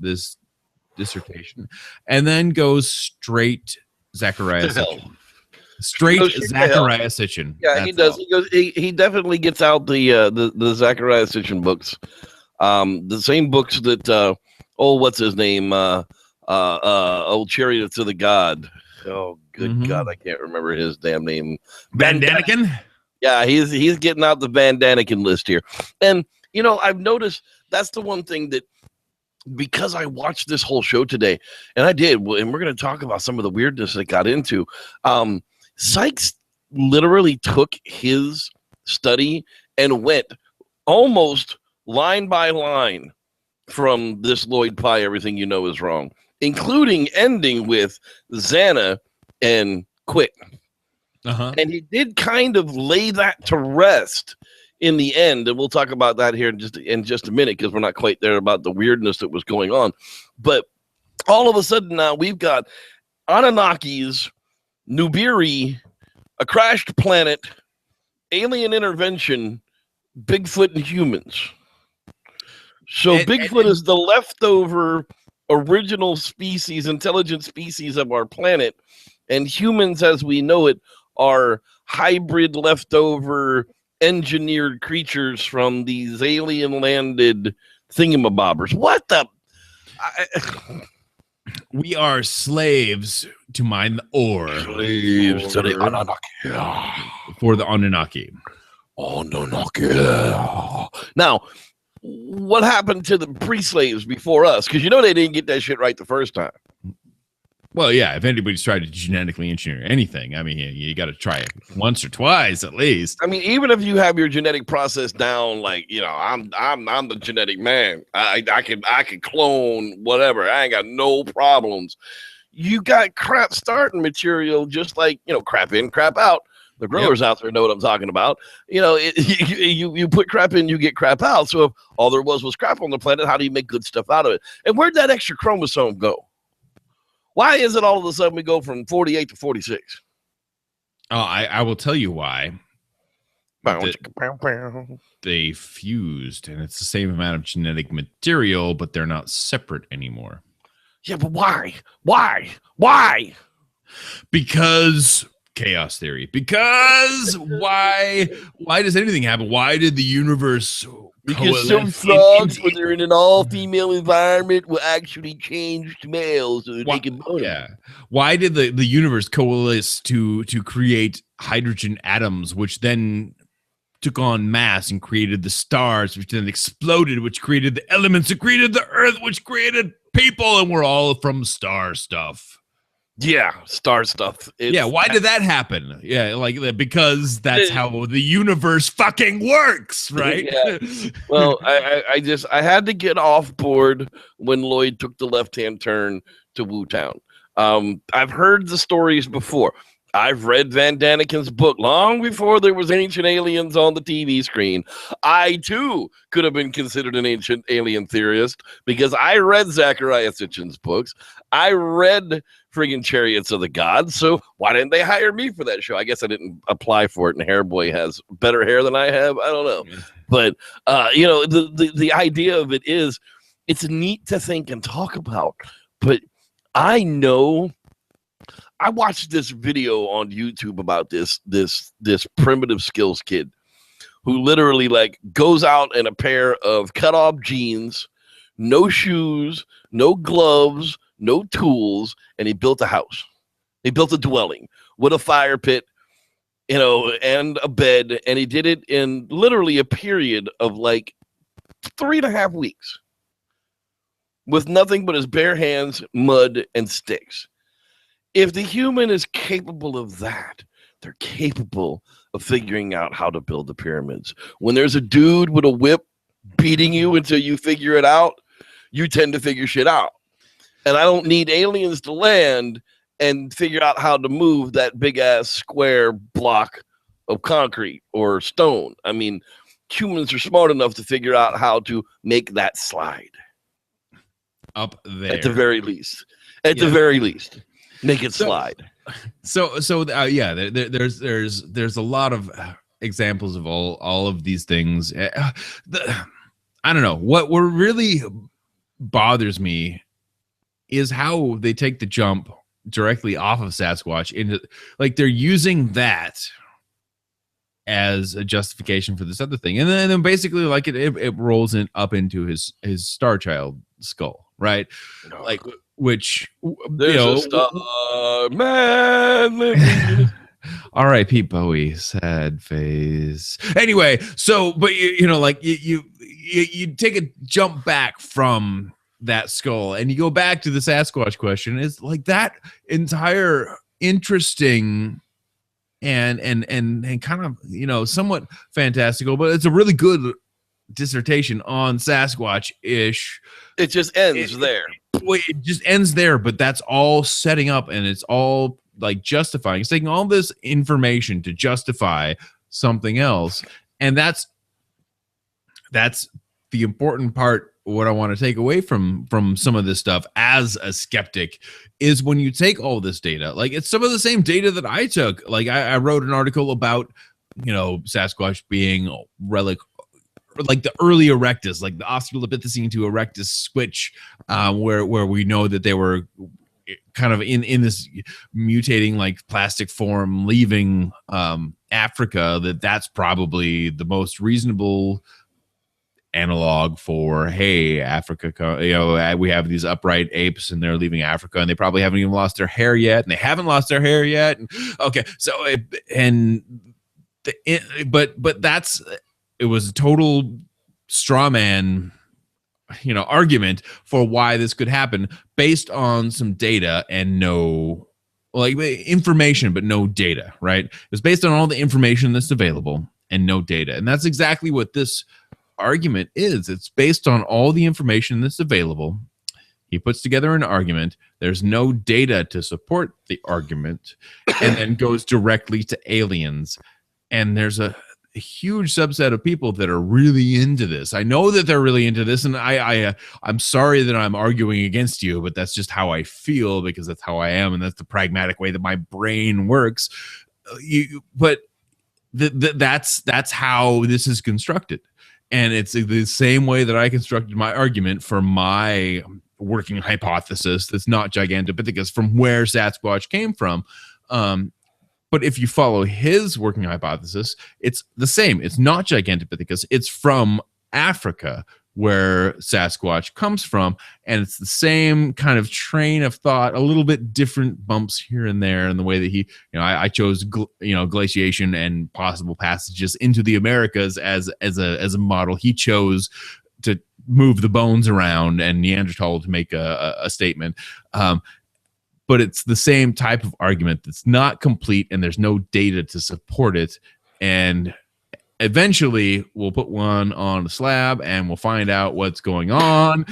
dissertation, and then goes straight Zachariah Sitchin. Zachariah Sitchin. Yeah, he does. He definitely gets out the Zachariah Sitchin books. The same books that what's his name? Old Chariots of the God. Oh, good God, I can't remember his damn name. Van Daniken? Yeah, he's getting out the Van Daniken list here. And I've noticed that's the one thing that, because I watched this whole show today, and I did, and we're going to talk about some of the weirdness that got into. Sykes literally took his study and went almost line by line from this Lloyd Pye, everything is wrong, including ending with Xana and quit. And he did kind of lay that to rest in the end, and we'll talk about that here in just a minute, because we're not quite there about the weirdness that was going on. But all of a sudden now we've got Anunnakis, Nubiri, a crashed planet, alien intervention, Bigfoot, and humans. So Bigfoot is the leftover original species, intelligent species of our planet, and humans as we know it are hybrid leftover engineered creatures from these alien landed thingamabobbers. What the? We are slaves to mine the ore. Slaves to the Anunnaki. For the Anunnaki. Now, what happened to the pre-slaves before us? Because they didn't get that shit right the first time. Well, yeah, if anybody's tried to genetically engineer anything, I mean, you got to try it once or twice at least. I mean, even if you have your genetic process down, like, I'm the genetic man. I can clone whatever. I ain't got no problems. You got crap starting material, just like, crap in, crap out. The growers out there know what I'm talking about. You put crap in, you get crap out. So if all there was crap on the planet, how do you make good stuff out of it? And where'd that extra chromosome go? Why is it all of a sudden we go from 48 to 46? Oh, I will tell you why. they fused, and it's the same amount of genetic material, but they're not separate anymore. Yeah, but why? Why? Because chaos theory. Because why does anything happen? Why did the universe Because some frogs, when they're in an all-female environment, will actually change to males so they can bone. Yeah. Why did the universe coalesce to create hydrogen atoms, which then took on mass and created the stars, which then exploded, which created the elements, that created the earth, which created people, and we're all from star stuff. Yeah, star stuff. Why did that happen? Yeah, like because that's how the universe fucking works, right? Yeah. Well, I had to get off board when Lloyd took the left-hand turn to Wu-Town. I've heard the stories before. I've read Van Daniken's book long before there was ancient aliens on the TV screen. I, too, could have been considered an ancient alien theorist because I read Zachariah Sitchin's books. I read friggin' Chariots of the Gods, so why didn't they hire me for that show? I guess I didn't apply for it, and Hairboy has better hair than I have. I don't know. But, the idea of it is it's neat to think and talk about, but I know... I watched this video on YouTube about this primitive skills kid who literally like goes out in a pair of cut off jeans, no shoes, no gloves, no tools, and he built a house. He built a dwelling with a fire pit, and a bed, and he did it in literally a period of like 3.5 weeks with nothing but his bare hands, mud, and sticks. If the human is capable of that, they're capable of figuring out how to build the pyramids. When there's a dude with a whip beating you until you figure it out, you tend to figure shit out. And I don't need aliens to land and figure out how to move that big-ass square block of concrete or stone. I mean, humans are smart enough to figure out how to make that slide. Up there. At the very least. At the very least. Make it slide. There's a lot of examples of all of these things. I don't know what really bothers me is how they take the jump directly off of Sasquatch into like they're using that as a justification for this other thing, and then basically like it rolls up into his Star Child skull, right? Like. Which there's a star man. R.I.P. Bowie, sad face. Anyway, so but you take a jump back from that skull and you go back to the Sasquatch question. Is like that entire interesting and kind of somewhat fantastical, but it's a really good dissertation on Sasquatch-ish. It just ends there. It just ends there, but that's all setting up and it's all like justifying. It's taking all this information to justify something else. And that's the important part. What I want to take away from some of this stuff as a skeptic is when you take all this data, like it's some of the same data that I took. Like I wrote an article about, Sasquatch being relic, like the early Erectus, like the Australopithecine to Erectus switch, where we know that they were kind of in this mutating like plastic form, leaving Africa. That's probably the most reasonable analog for, hey, Africa, we have these upright apes and they're leaving Africa and they probably haven't even lost their hair yet, and they haven't lost their hair yet. Okay, so but that's. It was a total straw man, argument for why this could happen based on some data and no, like information, but no data, right? It was based on all the information that's available and no data. And that's exactly what this argument is. It's based on all the information that's available. He puts together an argument. There's no data to support the argument and then goes directly to aliens. And there's a huge subset of people that are really into this. I know that they're really into this, and I'm sorry that I'm arguing against you, but that's just how I feel because that's how I am, and that's the pragmatic way that my brain works. But that's how this is constructed. And it's the same way that I constructed my argument for my working hypothesis that's not Gigantopithecus from where Sasquatch came from. But if you follow his working hypothesis, it's the same. It's not Gigantopithecus. It's from Africa, where Sasquatch comes from, and it's the same kind of train of thought, a little bit different bumps here and there in the way that he, I chose glaciation and possible passages into the Americas as a model. He chose to move the bones around and Neanderthal to make a statement. But it's the same type of argument that's not complete, and there's no data to support it. And eventually we'll put one on a slab and we'll find out what's going and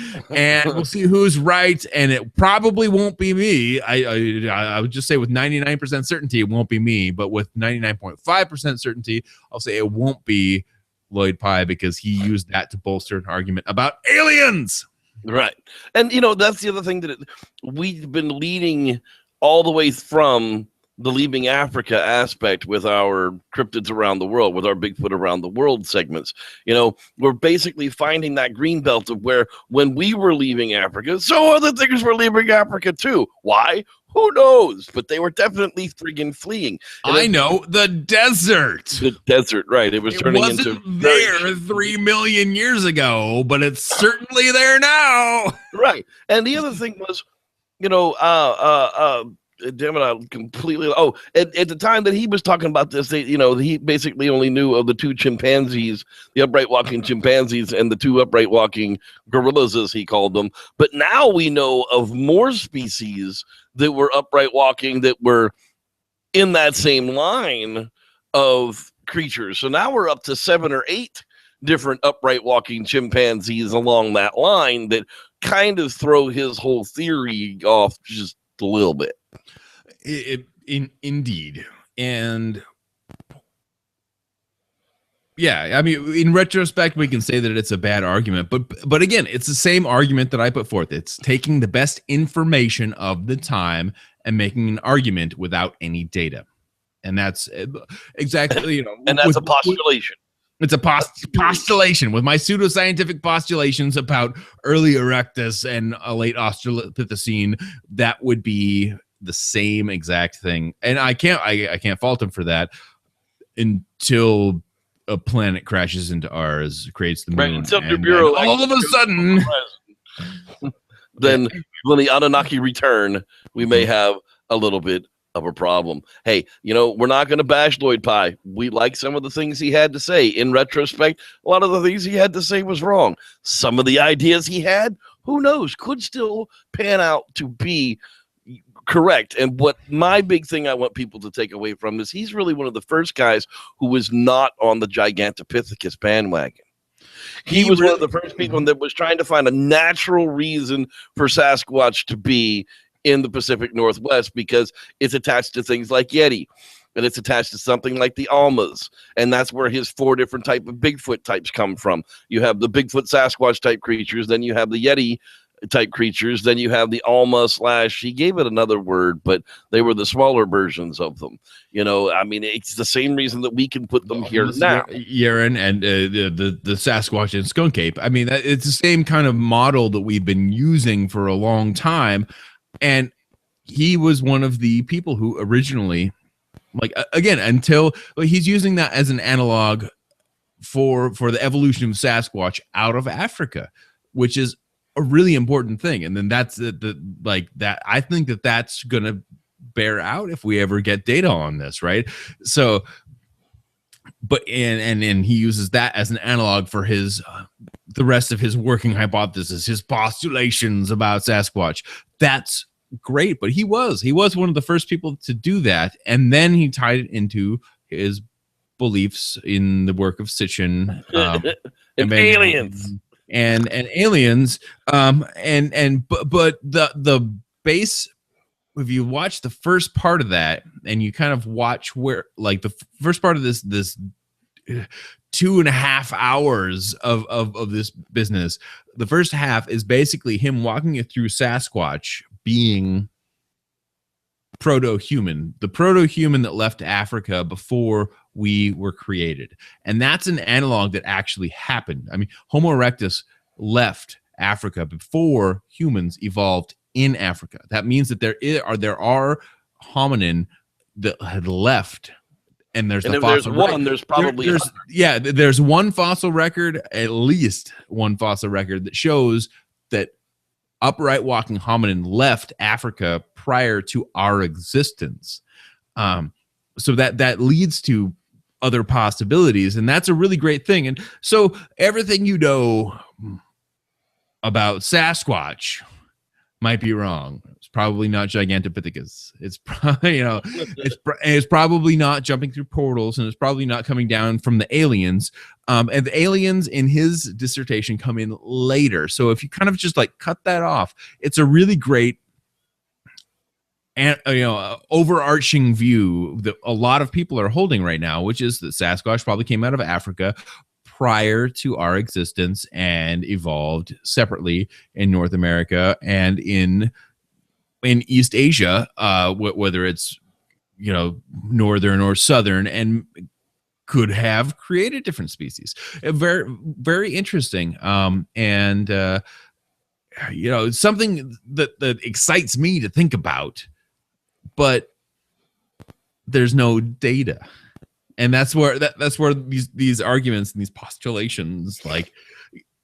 we'll see who's right. And it probably won't be me. I would just say with 99% certainty, it won't be me, but with 99.5% certainty, I'll say it won't be Lloyd Pye, because he used that to bolster an argument about aliens. Right. And, that's the other thing that we've been leading all the way from the leaving Africa aspect with our cryptids around the world, with our Bigfoot around the world segments. We're basically finding that green belt of where when we were leaving Africa, so other things were leaving Africa too. Why? Who knows? But they were definitely friggin' fleeing. And I know, the desert. The desert, right. It was turning into there 3 million years ago, but it's certainly there now. Right. And the other thing was, damn it, I completely. Oh, at the time that he was talking about this, he basically only knew of the two chimpanzees, the upright walking chimpanzees, and the two upright walking gorillas, as he called them. But now we know of more species that were upright walking that were in that same line of creatures. So now we're up to 7 or 8 different upright walking chimpanzees along that line that kind of throw his whole theory off just a little bit. Indeed. And yeah, I mean, in retrospect, we can say that it's a bad argument, but again, it's the same argument that I put forth. It's taking the best information of the time and making an argument without any data. And that's exactly, and that's a postulation. It's a postulation with my pseudoscientific postulations about early Erectus and a late Australopithecine. That would be the same exact thing, and I can't fault him for that until a planet crashes into ours, creates the moon, right, and all of a sudden, then when the Anunnaki return, we may have a little bit of a problem. Hey, we're not going to bash Lloyd Pye. We like some of the things he had to say. In retrospect, a lot of the things he had to say was wrong. Some of the ideas he had, who knows, could still pan out to be correct. And what my big thing I want people to take away from is he's really one of the first guys who was not on the Gigantopithecus bandwagon. He was one of the first people that was trying to find a natural reason for Sasquatch to be in the Pacific Northwest, because it's attached to things like Yeti, and it's attached to something like the Almas, and that's where his 4 different type of Bigfoot types come from. You have the Bigfoot Sasquatch type creatures, then you have the Yeti type creatures, then you have the Alma / he gave it another word, but they were the smaller versions of them. I mean, it's the same reason that we can put them here now. Yeren and the Sasquatch and Skunk Ape. I mean, it's the same kind of model that we've been using for a long time. And he was one of the people who originally, until he's using that as an analog for the evolution of Sasquatch out of Africa, which is a really important thing. And then that's that. I think that's going to bear out if we ever get data on this, right? So, but and he uses that as an analog for his the rest of his working hypothesis, his postulations about Sasquatch. That's great, but he was one of the first people to do that, and then he tied it into his beliefs in the work of Sitchin and aliens. And aliens, but the base, if you watch the first part of that and you kind of watch where, like, the first part of this 2.5 hours of this business, the first half is basically him walking you through Sasquatch being proto-human, the proto-human that left Africa before we were created. And that's an analog that actually happened. I mean, Homo erectus left Africa before humans evolved in Africa. That means that there are hominin that had left. And there's if there's one, there's probably there's one fossil record, at least one fossil record that shows that upright walking hominin left Africa prior to our existence. So that leads to other possibilities, and that's a really great thing. And so everything you know about Sasquatch might be wrong. It's probably not Gigantopithecus. It's probably, it's probably not jumping through portals, and it's probably not coming down from the aliens. And the aliens in his dissertation come in later. So if you kind of just like cut that off, it's a really great and overarching view that a lot of people are holding right now, which is that Sasquatch probably came out of Africa prior to our existence and evolved separately in North America and in East Asia, whether it's northern or southern, and could have created different species. Very, very interesting. And something that excites me to think about, but there's no data. And that's where these arguments and these postulations like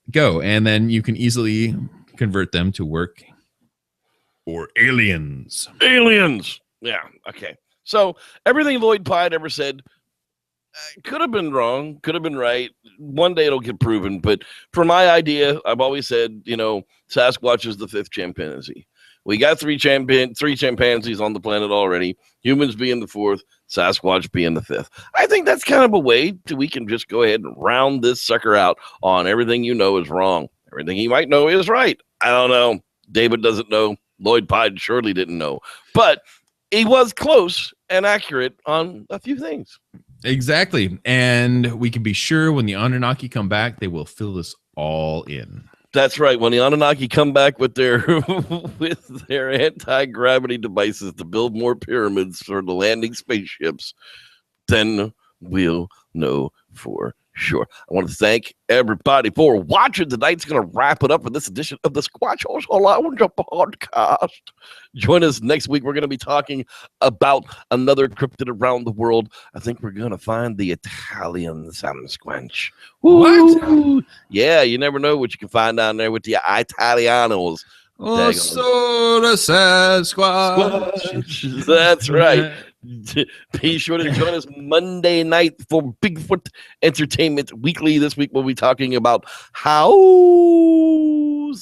go, and then you can easily convert them to work or aliens. Yeah. Okay. So everything Lloyd Pye ever said could have been wrong, could have been right. One day it'll get proven. But for my idea, I've always said, Sasquatch is the fifth chimpanzee. We got three chimpanzees on the planet already. Humans being the fourth, Sasquatch being the fifth. I think that's kind of a way we can just go ahead and round this sucker out on everything is wrong. Everything he might know is right. I don't know. David doesn't know. Lloyd Pye surely didn't know. But he was close and accurate on a few things. Exactly. And we can be sure when the Anunnaki come back, they will fill us all in. That's right. When the Anunnaki come back with their anti-gravity devices to build more pyramids for the landing spaceships, then we'll know for sure. I want to thank everybody for watching tonight. It's going to wrap it up for this edition of the Squatch Lounge podcast. Join us next week. We're going to be talking about another cryptid around the world. I think we're going to find the Italian Sasquatch. What? Yeah, you never know what you can find down there with the Italianos. Oh, so the Sasquatch. That's right. Be sure to join us Monday night for Bigfoot Entertainment Weekly. This week we'll be talking about howls.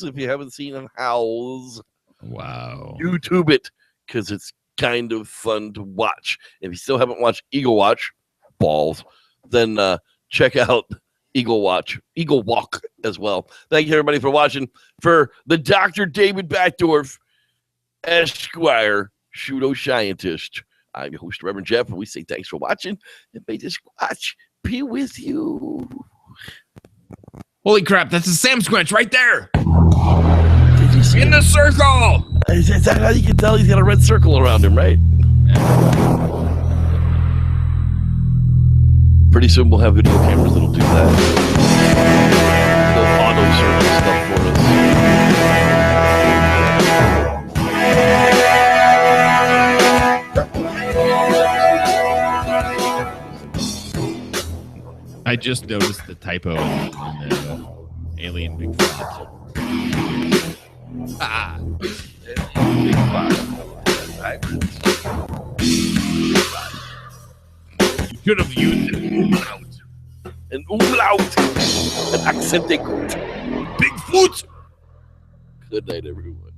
If you haven't seen howls, wow, YouTube it, because it's kind of fun to watch. If you still haven't watched Eagle Watch, balls, then check out Eagle Walk as well. Thank you everybody for watching. For the Dr. David Batdorf, Esquire, pseudoscientist, I'm your host, Reverend Jeff, and we say thanks for watching, and may this Squatch be with you. Holy crap, that's a Sasquatch right there! In the circle! Is that how you can tell he's got a red circle around him, right? Pretty soon we'll have video cameras that'll do that. They'll auto-circle stuff for us. I just noticed the typo in the alien Bigfoot. You should have used an umlaut. An accented Bigfoot. Good night, everyone.